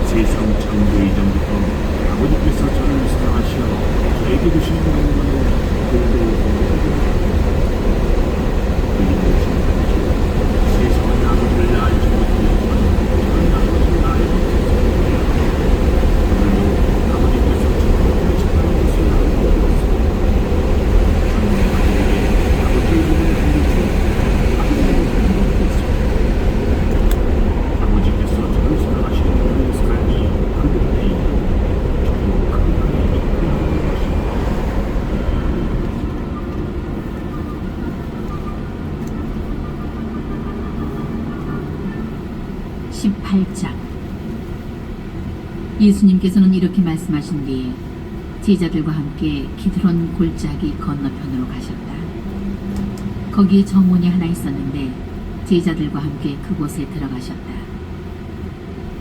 세상 창조 이전부터 아버지께서 저를 사랑하시어 저에게 주신 명령을 그도 세상은 아버지를 알지 못하지만 저는 아버지를 알고 오늘도 아버지께서 저를 찾아온 것을 알고 있습니다. 저는 아버지에게 아버지의 이름을 알려주어 아버지를 행복했습니다. 아버지께서 저를 사랑하시는 그의 삶이 그들 안에 있고 저도 그들 안에 있고 있는 것입니다. 18장. 예수님께서는 이렇게 말씀하신 뒤에 제자들과 함께 기드론 골짜기 건너편으로 가셨다. 거기에 정원이 하나 있었는데 제자들과 함께 그곳에 들어가셨다.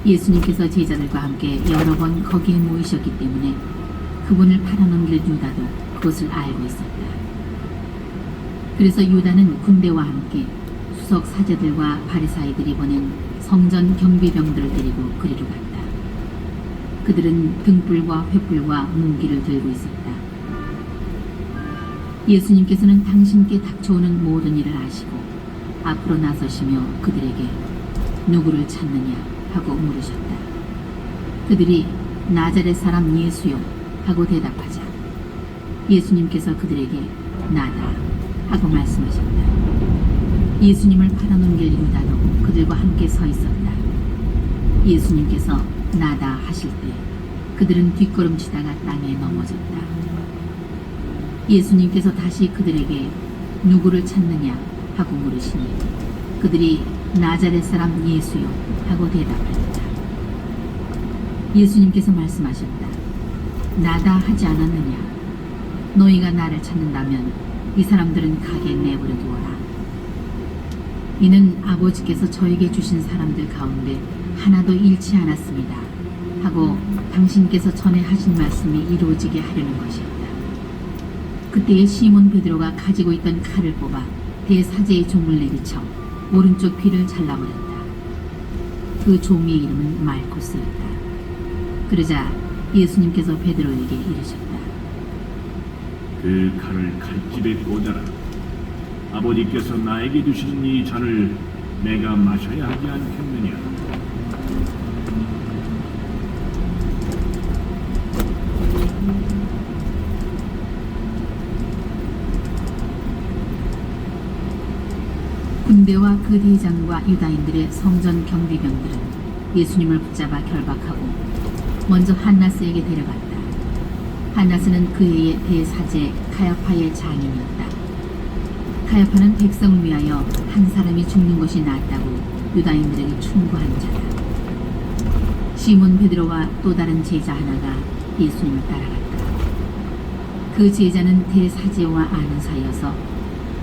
예수님께서 제자들과 함께 여러 번 거기에 모이셨기 때문에 그분을 팔아넘길 유다도 그것을 알고 있었다. 그래서 유다는 군대와 함께 수석 사제들과 바리사이들이 보낸 성전 경비병들을 데리고 그리로 갔다. 그들은 등불과 횃불과 무기를 들고 있었다. 예수님께서는 당신께 닥쳐오는 모든 일을 아시고 앞으로 나서시며 그들에게 누구를 찾느냐 하고 물으셨다. 그들이 나자렛 사람 예수요 하고 대답하자 예수님께서 그들에게 나다 하고 말씀하셨다. 예수님을 팔아넘길 유다도 그들과 함께 서 있었다. 예수님께서 나다 하실 때 그들은 뒷걸음치다가 땅에 넘어졌다. 예수님께서 다시 그들에게 누구를 찾느냐 하고 물으시니 그들이 나자렛 사람 예수요 하고 대답하였다. 예수님께서 말씀하셨다. 나다 하지 않았느냐? 너희가 나를 찾는다면 이 사람들은 가게 내버려 두어라. 이는 아버지께서 저에게 주신 사람들 가운데 하나도 잃지 않았습니다 하고 당신께서 전에 하신 말씀이 이루어지게 하려는 것이었다. 그때에 시몬 베드로가 가지고 있던 칼을 뽑아 대사제의 종을 내리쳐 오른쪽 귀를 잘라버렸다. 그 종의 이름은 말코스였다. 그러자 예수님께서 베드로에게 이르셨다. 그 칼을 칼집에 꽂아라. 아버지께서 나에게 주신 이 잔을 내가 마셔야 하지 않겠느냐? 군대와 그 대장과 유다인들의 성전 경비병들은 예수님을 붙잡아 결박하고 먼저 한나스에게 데려갔다. 한나스는 그 해의 대사제 가야파의 장인이었다. 가야파는 백성을 위하여 한 사람이 죽는 것이 낫다고 유다인들에게 충고한 자다. 시몬 베드로와 또 다른 제자 하나가 예수님을 따라갔다. 그 제자는 대사제와 아는 사이여서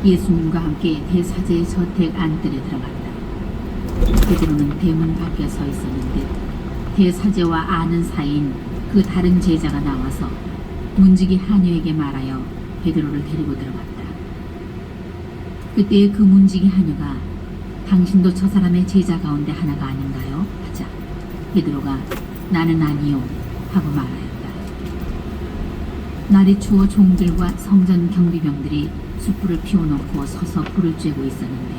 예수님과 함께 대사제의 저택 안뜰에 들어갔다. 베드로는 대문 밖에 서 있었는데 대사제와 아는 사이인 그 다른 제자가 나와서 문지기 하녀에게 말하여 베드로를 데리고 들어갔다. 그때에 그 문지기 하녀가 당신도 저 사람의 제자 가운데 하나가 아닌가요? 하자 베드로가 나는 아니요 하고 말하였다. 날이 추워 종들과 성전 경비병들이 숯불을 피워놓고 서서 불을 쬐고 있었는데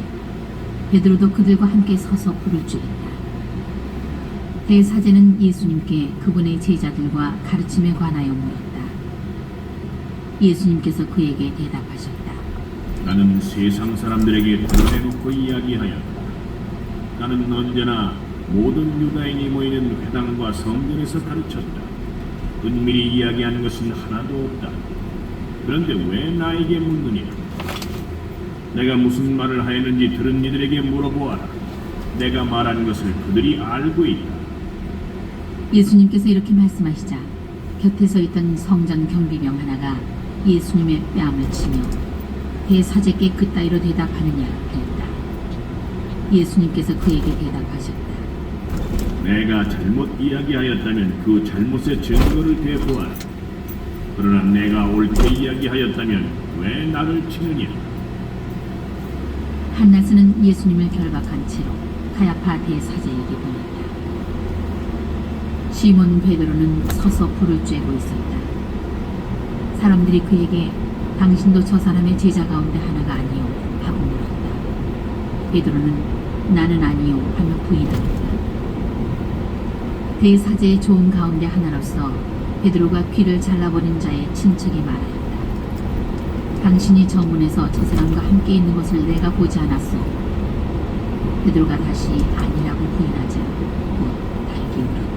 베드로도 그들과 함께 서서 불을 쬐었다. 대사제는 예수님께 그분의 제자들과 가르침에 관하여 물었다. 예수님께서 그에게 대답하셨다. 나는 세상 사람들에게 드러내놓고 이야기하였다. 나는 언제나 모든 유다인이 모이는 회당과 성전에서 가르쳤다. 은밀히 이야기하는 것은 하나도 없다. 그런데 왜 나에게 묻느냐? 내가 무슨 말을 하였는지 들은 이들에게 물어보아라. 내가 말한 것을 그들이 알고 있다. 예수님께서 이렇게 말씀하시자 곁에 서 있던 성전 경비병 하나가 예수님의 뺨을 치며 대사제께 그따위로 대답하느냐 하였다. 예수님께서 그에게 대답하셨다. 내가 잘못 이야기하였다면 그 잘못의 증거를 대보아라. 그러나 내가 옳게 이야기하였다면 왜 나를 치느냐? 한나스는 예수님을 결박한 채로 카야파 대사제에게 보냈다. 시몬 베드로는 서서 불을 쬐고 있었다. 사람들이 그에게 당신도 저 사람의 제자 가운데 하나가 아니요 하고 물었다. 베드로는 나는 아니요 하며 부인하였다. 대사제의 조음 가운데 하나로서 베드로가 귀를 잘라버린 자의 친척이 말하였다. 당신이 저 문에서 저 사람과 함께 있는 것을 내가 보지 않았소. 베드로가 다시 아니라고 부인하자 곧 달기 울었다.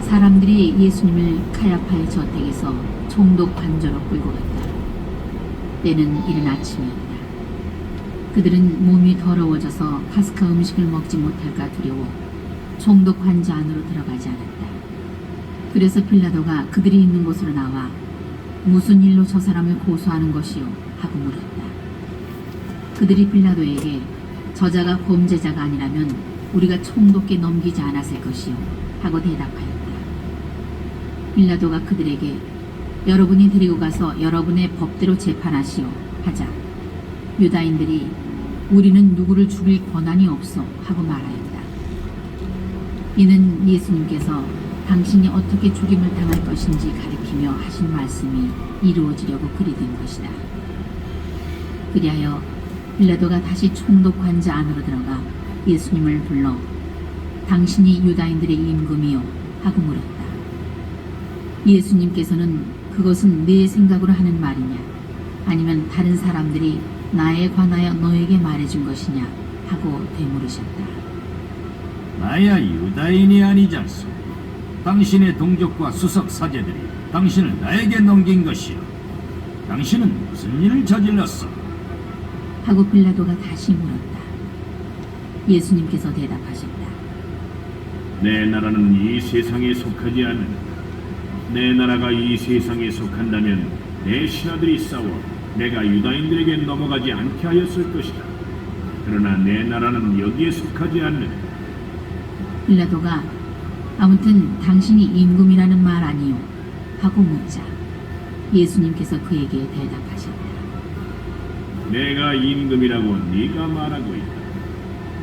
사람들이 예수님을 카야파의 저택에서 총독 관저로 끌고 갔다. 때는 이른 아침이었다. 그들은 몸이 더러워져서 파스카 음식을 먹지 못할까 두려워 총독 관저 안으로 들어가지 않았다. 그래서 빌라도가 그들이 있는 곳으로 나와 무슨 일로 저 사람을 고소하는 것이요? 하고 물었다. 그들이 빌라도에게 저자가 범죄자가 아니라면 우리가 총독께 넘기지 않았을 것이요? 하고 대답하였다. 빌라도가 그들에게 여러분이 데리고 가서 여러분의 법대로 재판하시오 하자 유다인들이 우리는 누구를 죽일 권한이 없어 하고 말하였다. 이는 예수님께서 당신이 어떻게 죽임을 당할 것인지 가리키며 하신 말씀이 이루어지려고 그리 된 것이다. 그리하여 빌라도가 다시 총독 관저 안으로 들어가 예수님을 불러 당신이 유다인들의 임금이요 하고 물었다. 예수님께서는 그것은 내 생각으로 하는 말이냐 아니면 다른 사람들이 나에 관하여 너에게 말해준 것이냐 하고 되물으셨다. 나야 유다인이 아니잖소. 당신의 동족과 수석 사제들이 당신을 나에게 넘긴 것이요. 당신은 무슨 일을 저질렀어? 하고 빌라도가 다시 물었다. 예수님께서 대답하셨다. 내 나라는 이 세상에 속하지 않는다. 내 나라가 이 세상에 속한다면 내 신하들이 싸워 내가 유다인들에게 넘어가지 않게 하였을 것이다. 그러나 내 나라는 여기에 속하지 않는다. 빌라도가 아무튼 당신이 임금이라는 말 아니요 하고 묻자 예수님께서 그에게 대답하셨다. 내가 임금이라고 네가 말하고 있다.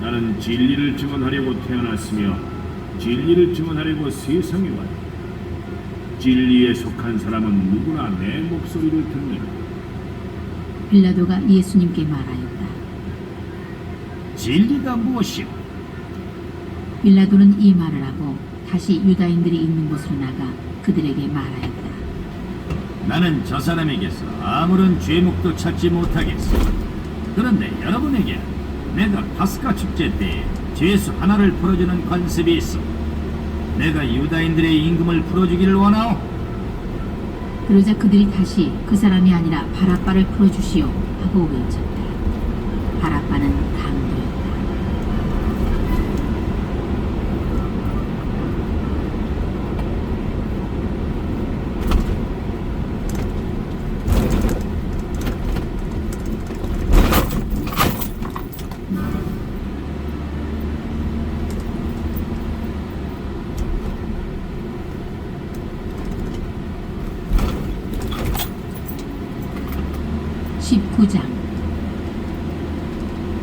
나는 진리를 증언하려고 태어났으며 진리를 증언하려고 세상에 왔다. 진리에 속한 사람은 누구나 내 목소리를 듣는다. 빌라도가 예수님께 말하였다. 진리가 무엇이오? 빌라도는 이 말을 하고 다시 유다인들이 있는 곳으로 나가 그들에게 말하였다. 나는 저 사람에게서 아무런 죄목도 찾지 못하겠어. 그런데 여러분에게 내가 파스카 축제 때에 죄수 하나를 풀어주는 관습이 있어. 내가 유다인들의 임금을 풀어주기를 원하오. 그러자 그들이 다시 그 사람이 아니라 바라빠를 풀어주시오 하고 외쳤다. 바라빠는 강도였다.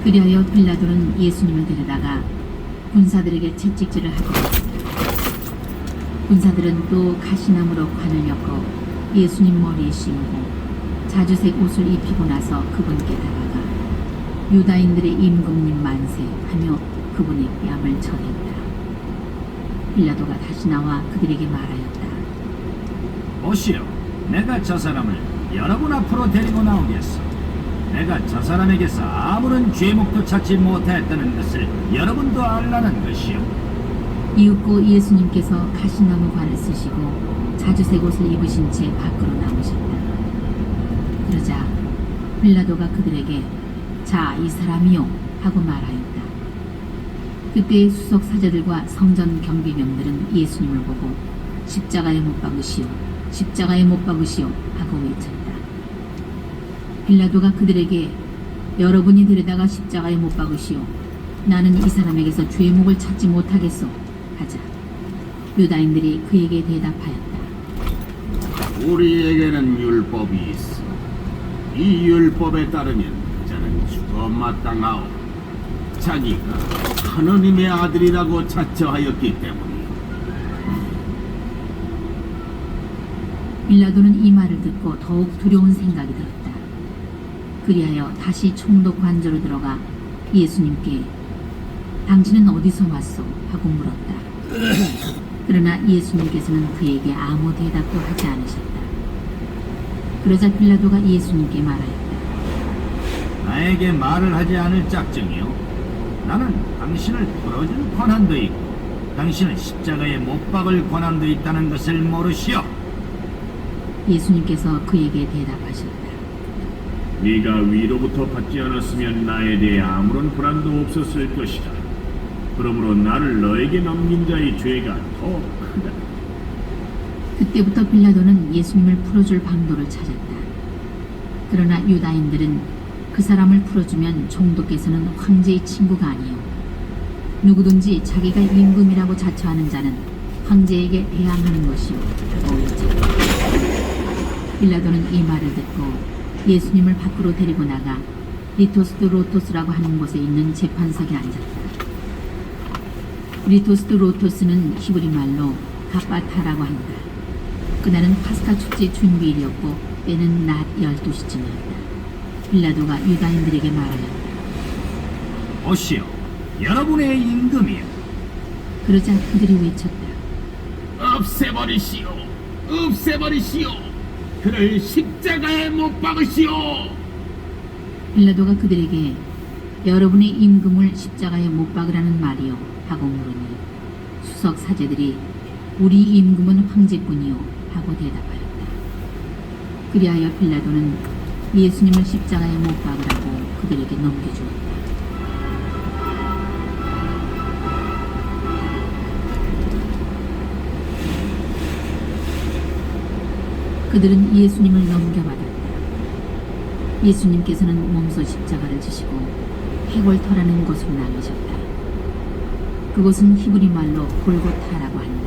그리하여 빌라도는 예수님을 데려다가 군사들에게 채찍질을 하고 있었다. 군사들은 또 가시나무로 관을 엮어 예수님 머리에 씌우고 자주색 옷을 입히고 나서 그분께 다가가 유다인들의 임금님 만세 하며 그분의 뺨을 쳐댔다. 빌라도가 다시 나와 그들에게 말하였다. 보시오, 내가 저 사람을 여러분 앞으로 데리고 나오겠어. 내가 저 사람에게서 아무런 죄목도 찾지 못했다는 것을 여러분도 알라는 것이오. 이윽고 예수님께서 가시나무 관을 쓰시고 자주색 옷을 입으신 채 밖으로 나오셨다. 그러자 빌라도가 그들에게 자, 이 사람이요 하고 말하였다. 그때 수석 사제들과 성전 경비병들은 예수님을 보고 십자가에 못 박으시오, 십자가에 못 박으시오 하고 외쳤다. 빌라도가 그들에게 여러분이 데려다가 십자가에 못 박으시오. 나는 이 사람에게서 죄목을 찾지 못하겠소 하자 유다인들이 그에게 대답하였다. 우리에게는 율법이 있어. 이 율법에 따르면 자는 죽어 마땅하오. 자기가 하느님의 아들이라고 자처하였기 때문이오. 빌라도는 이 말을 듣고 더욱 두려운 생각이 들었다. 그리하여 다시 총독 관저로 들어가 예수님께 당신은 어디서 왔소? 하고 물었다. 그러나 예수님께서는 그에게 아무 대답도 하지 않으셨다. 그러자 빌라도가 예수님께 말하였다. 나에게 말을 하지 않을 짝증이오. 나는 당신을 풀어줄 권한도 있고 당신은 십자가에 못 박을 권한도 있다는 것을 모르시오. 예수님께서 그에게 대답하셨다. 네가 위로부터 받지 않았으면 나에 대해 아무런 불안도 없었을 것이다. 그러므로 나를 너에게 넘긴 자의 죄가 더 크다. 그때부터 빌라도는 예수님을 풀어줄 방도를 찾았다. 그러나 유다인들은 그 사람을 풀어주면 총독께서는 황제의 친구가 아니요 누구든지 자기가 임금이라고 자처하는 자는 황제에게 대항하는 것이요 하고 외쳤다. 빌라도는 이 말을 듣고 예수님을 밖으로 데리고 나가 리토스드 로토스라고 하는 곳에 있는 재판석에 앉았다. 리토스드 로토스는 히브리 말로 갑바타라고 한다. 그날은 파스카 축제 준비일이었고 때는 낮 12시쯤이었다. 빌라도가 유다인들에게 말하였다. 오시오, 여러분의 임금이요. 그러자 그들이 외쳤다. 없애버리시오. 없애버리시오. 그를 십자가에 못 박으시오. 빌라도가 그들에게 여러분의 임금을 십자가에 못 박으라는 말이요 하고 물으니 수석 사제들이 우리 임금은 황제뿐이요 하고 대답하였다. 그리하여 빌라도는 예수님을 십자가에 못 박으라고 그들에게 넘겨주었다. 그들은 예수님을 넘겨받았다. 예수님께서는 몸소 십자가를 지시고 해골터라는 곳으로 나가셨다. 그곳은 히브리 말로 골고타라고 한다.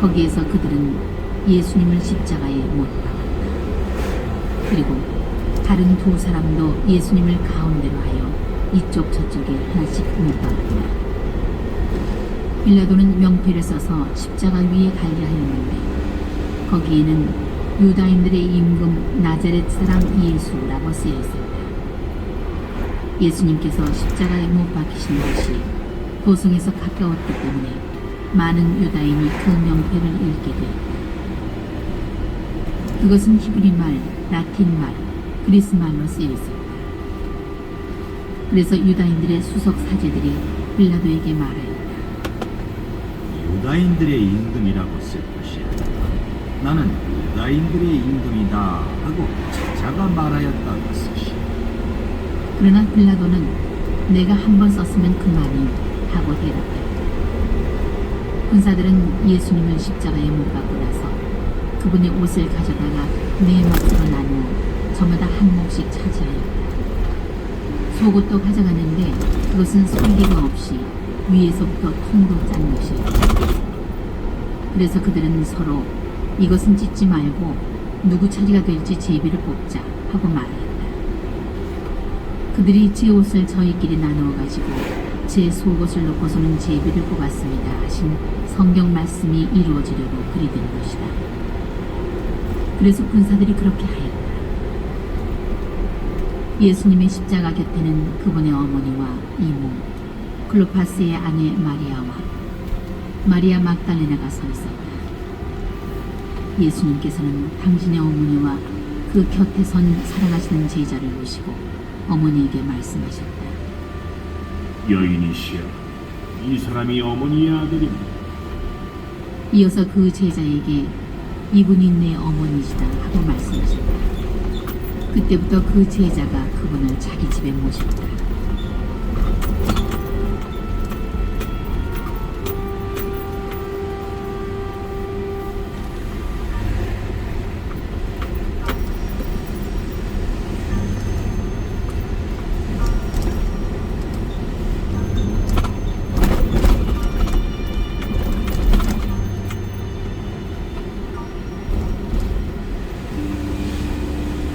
거기에서 그들은 예수님을 십자가에 못 박았다. 그리고 다른 두 사람도 예수님을 가운데로 하여 이쪽 저쪽에 하나씩 못 박았다. 빌라도는 명패를 써서 십자가 위에 달게 하였는데 거기에는 유다인들의 임금 나자렛 사람 예수라고 쓰여 있었다. 예수님께서 십자가에 못 박히신 것이 도성에서 가까웠기 때문에 많은 유다인이 그 명패를 읽게 되었다. 그것은 히브리 말, 라틴 말, 그리스 말로 쓰여 있었다. 그래서 유다인들의 수석 사제들이 빌라도에게 말하였다. 유다인들의 임금이라고 쓸 것이 아니라 나는 유다인들의 임금이다 하고 자자가 말하였다고 쓰시. 그러나 빌라도는 내가 한 번 썼으면 그만이 하고 대답했다. 군사들은 예수님을 십자가에 못 박고 나서 그분의 옷을 가져다가 네 몫으로 나누어 저마다 한 몫씩 차지하였다. 속옷도 가져가는데 그것은 솔기가 없이 위에서부터 통으로 짠 것이었다. 그래서 그들은 서로 이것은 찢지 말고 누구 차지가 될지 제비를 뽑자 하고 말하였다. 그들이 제 옷을 저희끼리 나누어 가지고 제 속옷을 놓고서는 제비를 뽑았습니다 하신 성경 말씀이 이루어지려고 그리 된 것이다. 그래서 군사들이 그렇게 하였다. 예수님의 십자가 곁에는 그분의 어머니와 이모, 클로파스의 아내 마리아와 마리아 막달레나가 서 있었다. 예수님께서는 당신의 어머니와 그 곁에 선 사랑하시는 제자를 보시고 어머니에게 말씀하셨다. 여인이시여, 이 사람이 어머니의 아들입니다. 이어서 그 제자에게 이분이 내 어머니시다 하고 말씀하셨다. 그때부터 그 제자가 그분을 자기 집에 모셨다.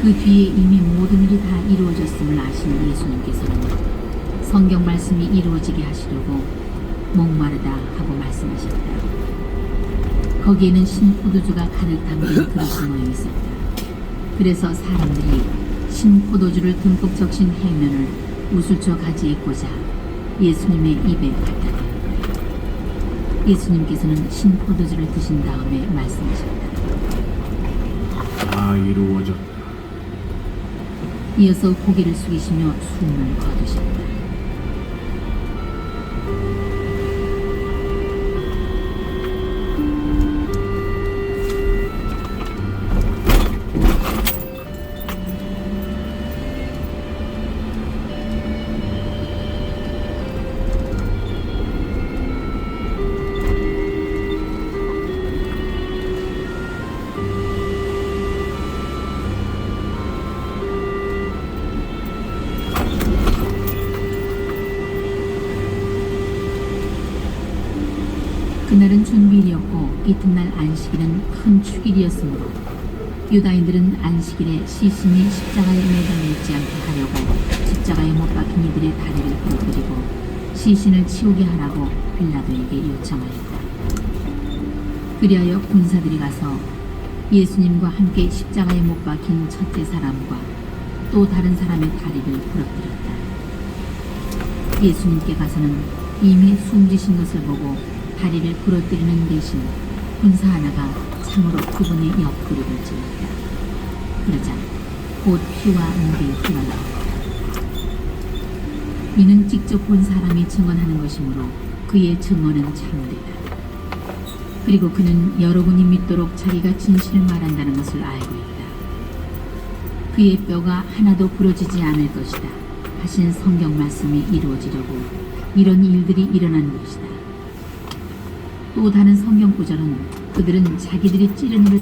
그 뒤에 이미 모든 일이 다 이루어졌음을 아시는 예수님께서는 성경 말씀이 이루어지게 하시려고 목마르다 하고 말씀하셨다. 거기에는 신포도주가 가득 담긴 그릇이 놓여 있었다. 그래서 사람들이 신포도주를 듬뿍 적신 해면을 우슬초 가지에 꽂아 예수님의 입에 갖다 대었다. 예수님께서는 신포도주를 드신 다음에 말씀하셨다. 다 이루어졌다. 이어서 고개를 숙이시며 숨을 거두셨다. 그날은 준비일이었고 이튿날 안식일은 큰 축일이었으므로 유다인들은 안식일에 시신이 십자가에 매달려 있지 않게 하려고 십자가에 못 박힌 이들의 다리를 부러뜨리고 시신을 치우게 하라고 빌라도에게 요청하였다. 그리하여 군사들이 가서 예수님과 함께 십자가에 못 박힌 첫째 사람과 또 다른 사람의 다리를 부러뜨렸다. 예수님께 가서는 이미 숨지신 것을 보고 다리를 부러뜨리는 대신 군사 하나가 참으로 그분의 옆구리를 찔렀다. 그러자 곧 피와 물이 흘러나왔다. 이는 직접 본 사람이 증언하는 것이므로 그의 증언은 참되다. 그리고 그는 여러분이 믿도록 자기가 진실을 말한다는 것을 알고 있다. 그의 뼈가 하나도 부러지지 않을 것이다 하신 성경 말씀이 이루어지려고 이런 일들이 일어난 것이다. 또 다른 성경 구절은 그들은 자기들이 찌른 듯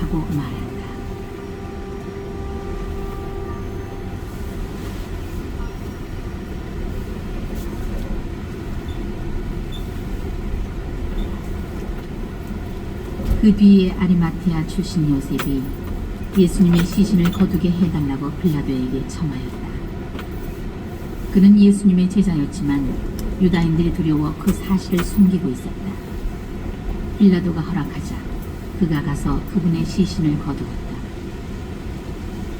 하고 말한다. 그 뒤에 아리마티아 출신 요셉이 예수님의 시신을 거두게 해달라고 빌라도에게 청하였다. 그는 예수님의 제자였지만 유다인들이 두려워 그 사실을 숨기고 있었다. 빌라도가 허락하자 그가 가서 그분의 시신을 거두었다.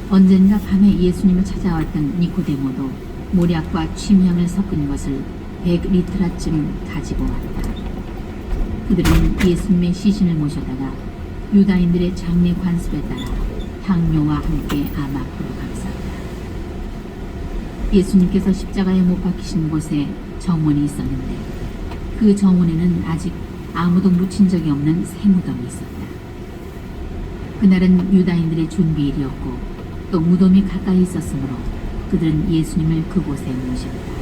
언젠가 밤에 예수님을 찾아왔던 니고데모도 모략과 취미향을 섞은 것을 100리트라쯤 가지고 왔다. 그들은 예수님의 시신을 모셔다가 유다인들의 장례 관습에 따라 향료와 함께 암 앞으로 감쌌다. 예수님께서 십자가에 못 박히신 곳에 정원이 있었는데 그 정원에는 아직 아무도 묻힌 적이 없는 새 무덤이 있었다. 그날은 유다인들의 준비일이었고 또 무덤이 가까이 있었으므로 그들은 예수님을 그곳에 모셨다.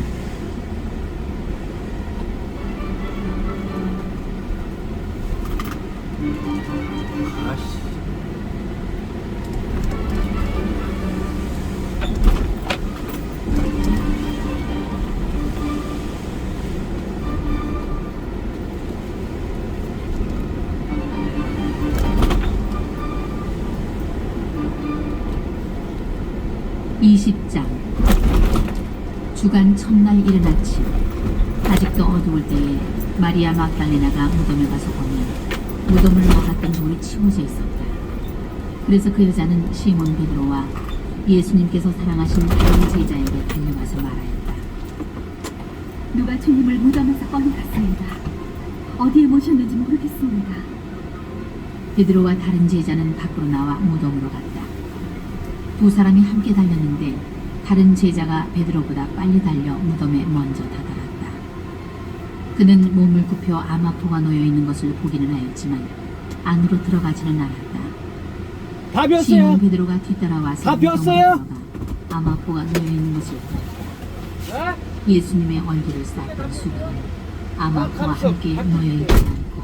아씨. (20장) 주간 첫날 이른 아침 아직도 어두울 때에 마리아 막달레나가 무덤에 가서 보면 무덤을 막았던 돌이 치워져 있었다. 그래서 그 여자는 시몬 베드로와 예수님께서 사랑하신 다른 제자에게 달려가서 말하였다. 누가 주님을 무덤에서 꺼내갔습니다. 어디에 모셨는지 모르겠습니다. 베드로와 다른 제자는 밖으로 나와 무덤으로 갔다. 두 사람이 함께 달렸는데 다른 제자가 베드로보다 빨리 달려 무덤에 먼저 다다랐다. 그는 몸을 굽혀 암아포가 놓여 있는 것을 보기는 하였지만 안으로 들어가지는 않았다. 다 비었어요. 시몬 베드로가 뒤따라와서 다 무덤으로 비었어요? 들어가 암아포가 놓여 있는 것을 보았다. 예수님의 얼굴을 쌌던 수도는 암아포와 함께 놓여 있지 않고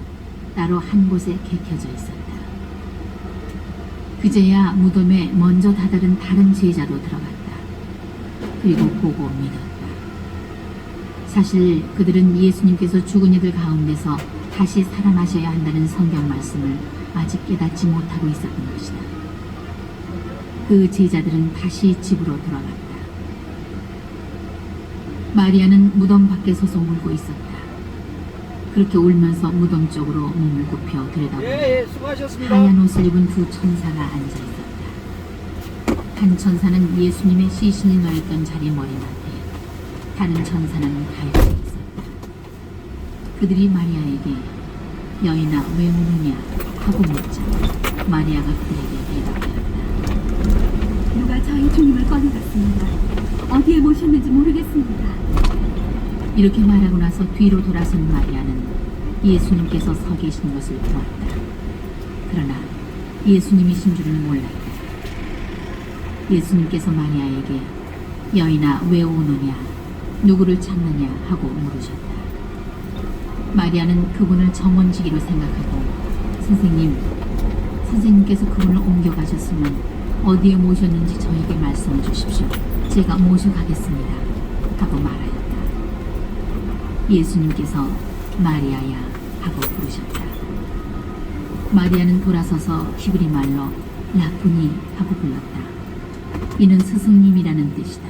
따로 한 곳에 개켜져 있었다. 그제야 무덤에 먼저 다다른 다른 제자도 들어갔다. 그리고 보고 믿었다. 사실 그들은 예수님께서 죽은 이들 가운데서 다시 살아나셔야 한다는 성경 말씀을 아직 깨닫지 못하고 있었던 것이다. 그 제자들은 다시 집으로 돌아갔다. 마리아는 무덤 밖에 서서 울고 있었다. 그렇게 울면서 무덤 쪽으로 몸을 굽혀 들여다보니 예, 수고하셨습니다. 하얀 옷을 입은 두 천사가 앉아 있었다. 한 천사는 예수님의 시신이 놓였던 자리 머리맡에, 다른 천사는 달려 있었다. 그들이 마리아에게 여인아 왜 우느냐 하고 묻자 마리아가 그들에게 대답하였다. 누가 저희 주님을 꺼내갔습니다. 어디에 모셨는지 모르겠습니다. 이렇게 말하고 나서 뒤로 돌아선 마리아는 예수님께서 서 계신 것을 보았다. 그러나 예수님이신 줄은 몰랐다. 예수님께서 마리아에게 여인아 왜 오느냐 누구를 찾느냐 하고 물으셨다. 마리아는 그분을 정원지기로 생각하고 선생님께서 그분을 옮겨가셨으면 어디에 모셨는지 저에게 말씀해 주십시오. 제가 모셔가겠습니다 하고 말하였다. 예수님께서 마리아야 하고 부르셨다. 마리아는 돌아서서 히브리 말로 라쿠니 하고 불렀다. 이는 스승님이라는 뜻이다.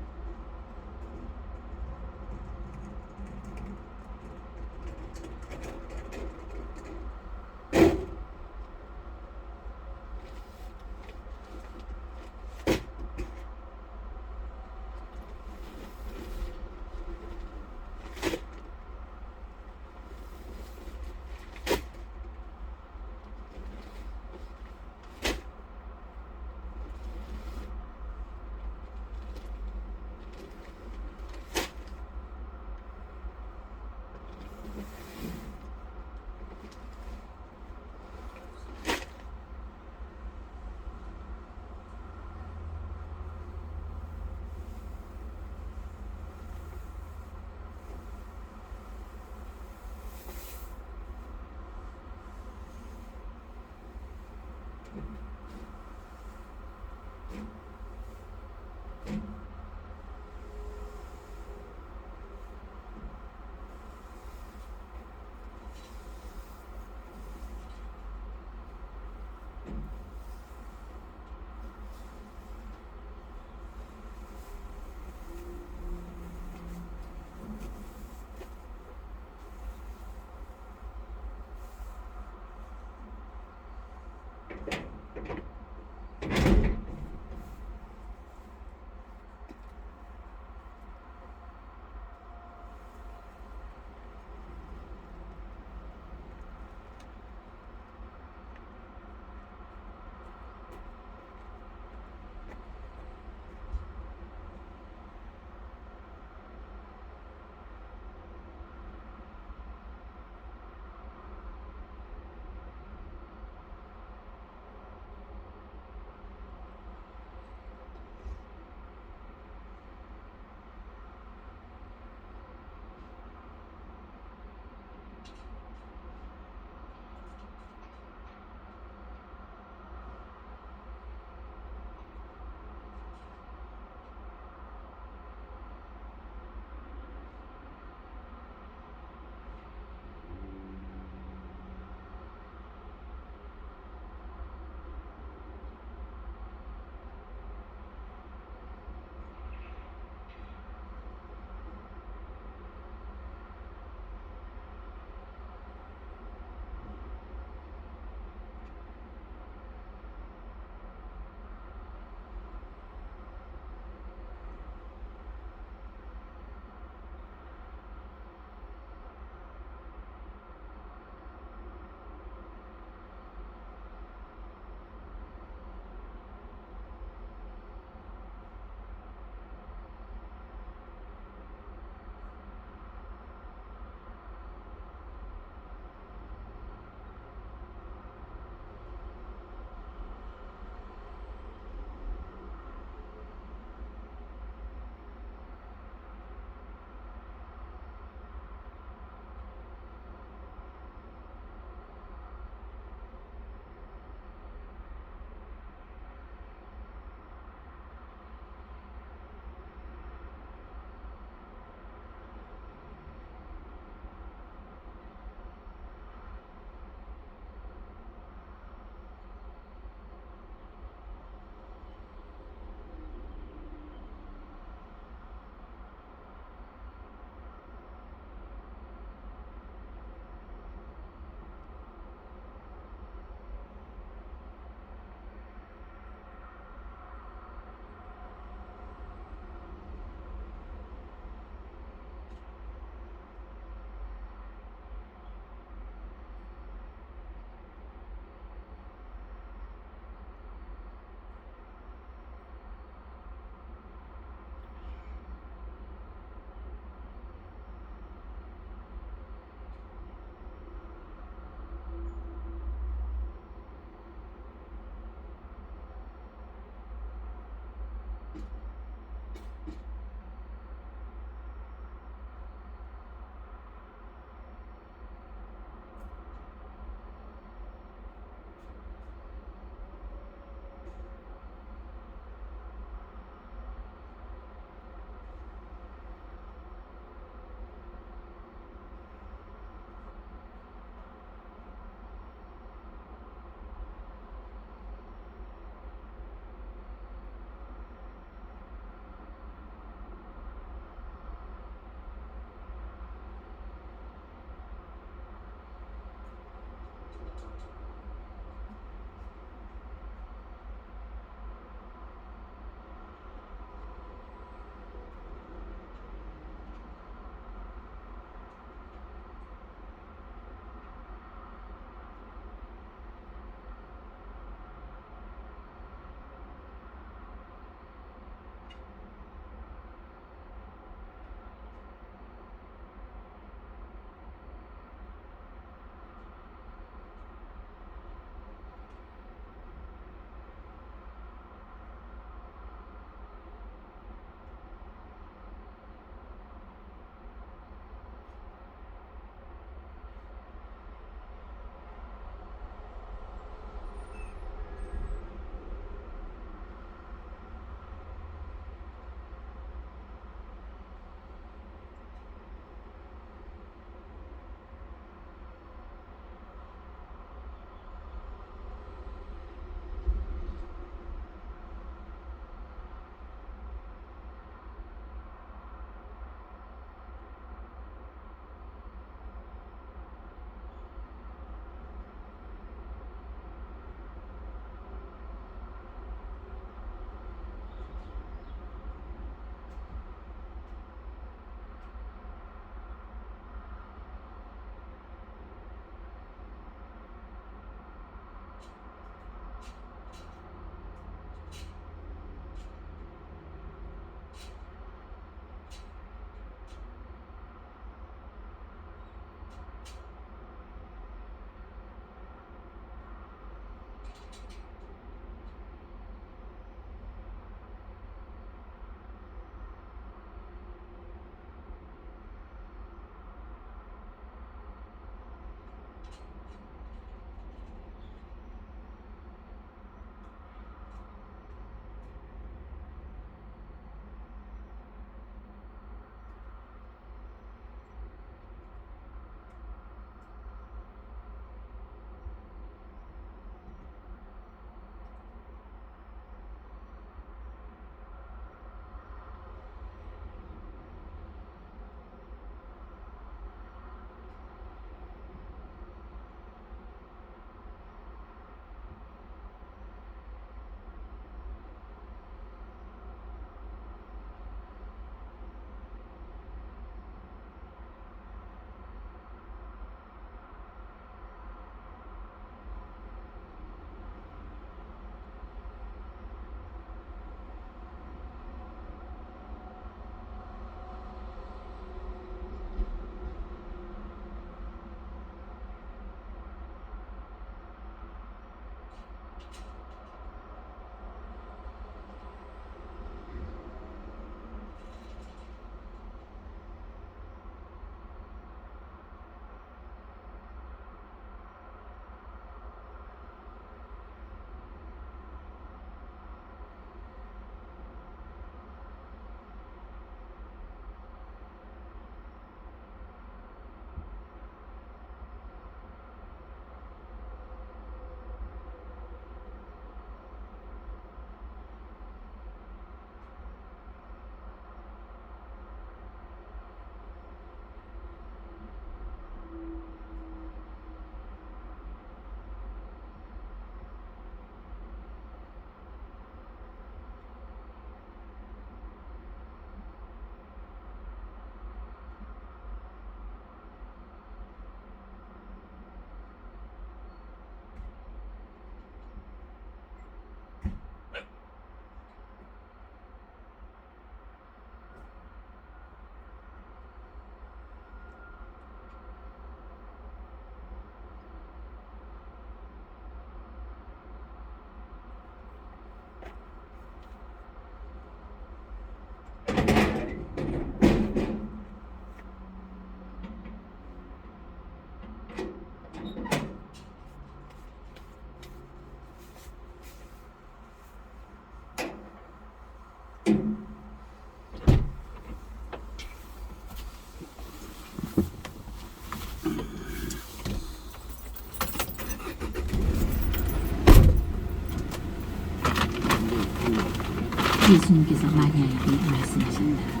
예수님께서 마리아에게 말씀하셨다.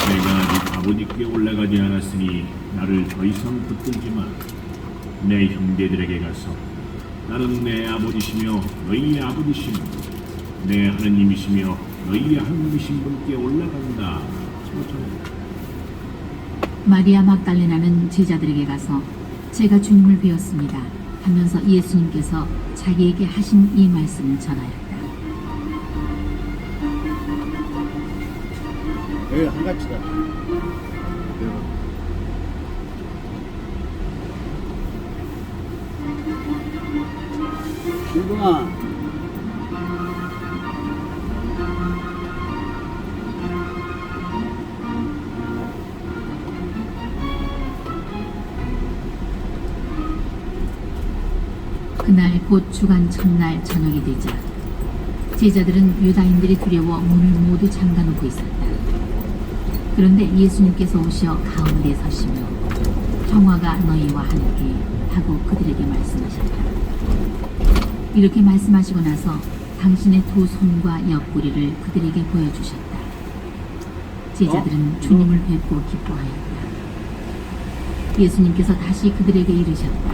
내가 아직 아버지께 올라가지 않았으니 나를 더 이상 붙들지 마. 내 형제들에게 가서 나는 내 아버지시며 너희의 아버지시며 내 하느님이시며 너희의 하느님이신 분께 올라간다. 소전해. 마리아 막달레나는 제자들에게 가서 제가 주님을 배웠습니다 하면서 예수님께서 자기에게 하신 이 말씀을 전하였다. 여기 한가치다. 일봉아. 그날 곧 주간 첫날 저녁이 되자 제자들은 유다인들이 두려워 문을 모두 잠가놓고 있었다. 그런데 예수님께서 오시어 가운데 서시며 평화가 너희와 함께 하고 그들에게 말씀하셨다. 이렇게 말씀하시고 나서 당신의 두 손과 옆구리를 그들에게 보여주셨다. 제자들은 주님을 뵙고 기뻐하였다. 예수님께서 다시 그들에게 이르셨다.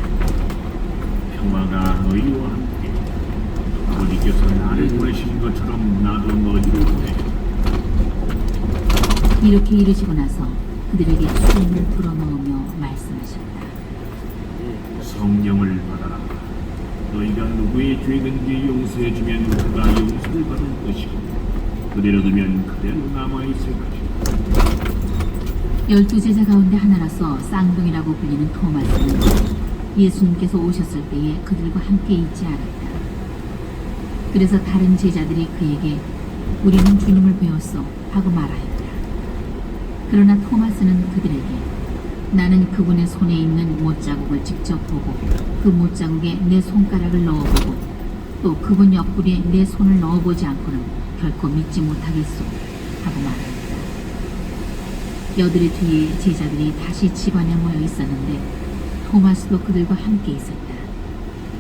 평화가 너희와 함께. 아버지께서 나를 보내신 것처럼 나도 너희를 보내. 이렇게 이르시고 나서 그들에게 수건을 불어넣으며 말씀하셨다. 성령을 받아라. 너희가 누구의 죄든지 용서해주면 그가 용서를 받을 것이고 그대로 두면 그대로 남아있을 것이다. 12제자 가운데 하나라서 쌍둥이라고 불리는 토마스는 예수님께서 오셨을 때에 그들과 함께 있지 않았다. 그래서 다른 제자들이 그에게 우리는 주님을 배웠소 하고 말하였다. 그러나 토마스는 그들에게 나는 그분의 손에 있는 못자국을 직접 보고 그 못자국에 내 손가락을 넣어보고 또 그분 옆구리에 내 손을 넣어보지 않고는 결코 믿지 못하겠소 하고 말하였다. 여드레 뒤에 제자들이 다시 집안에 모여 있었는데 토마스도 그들과 함께 있었다.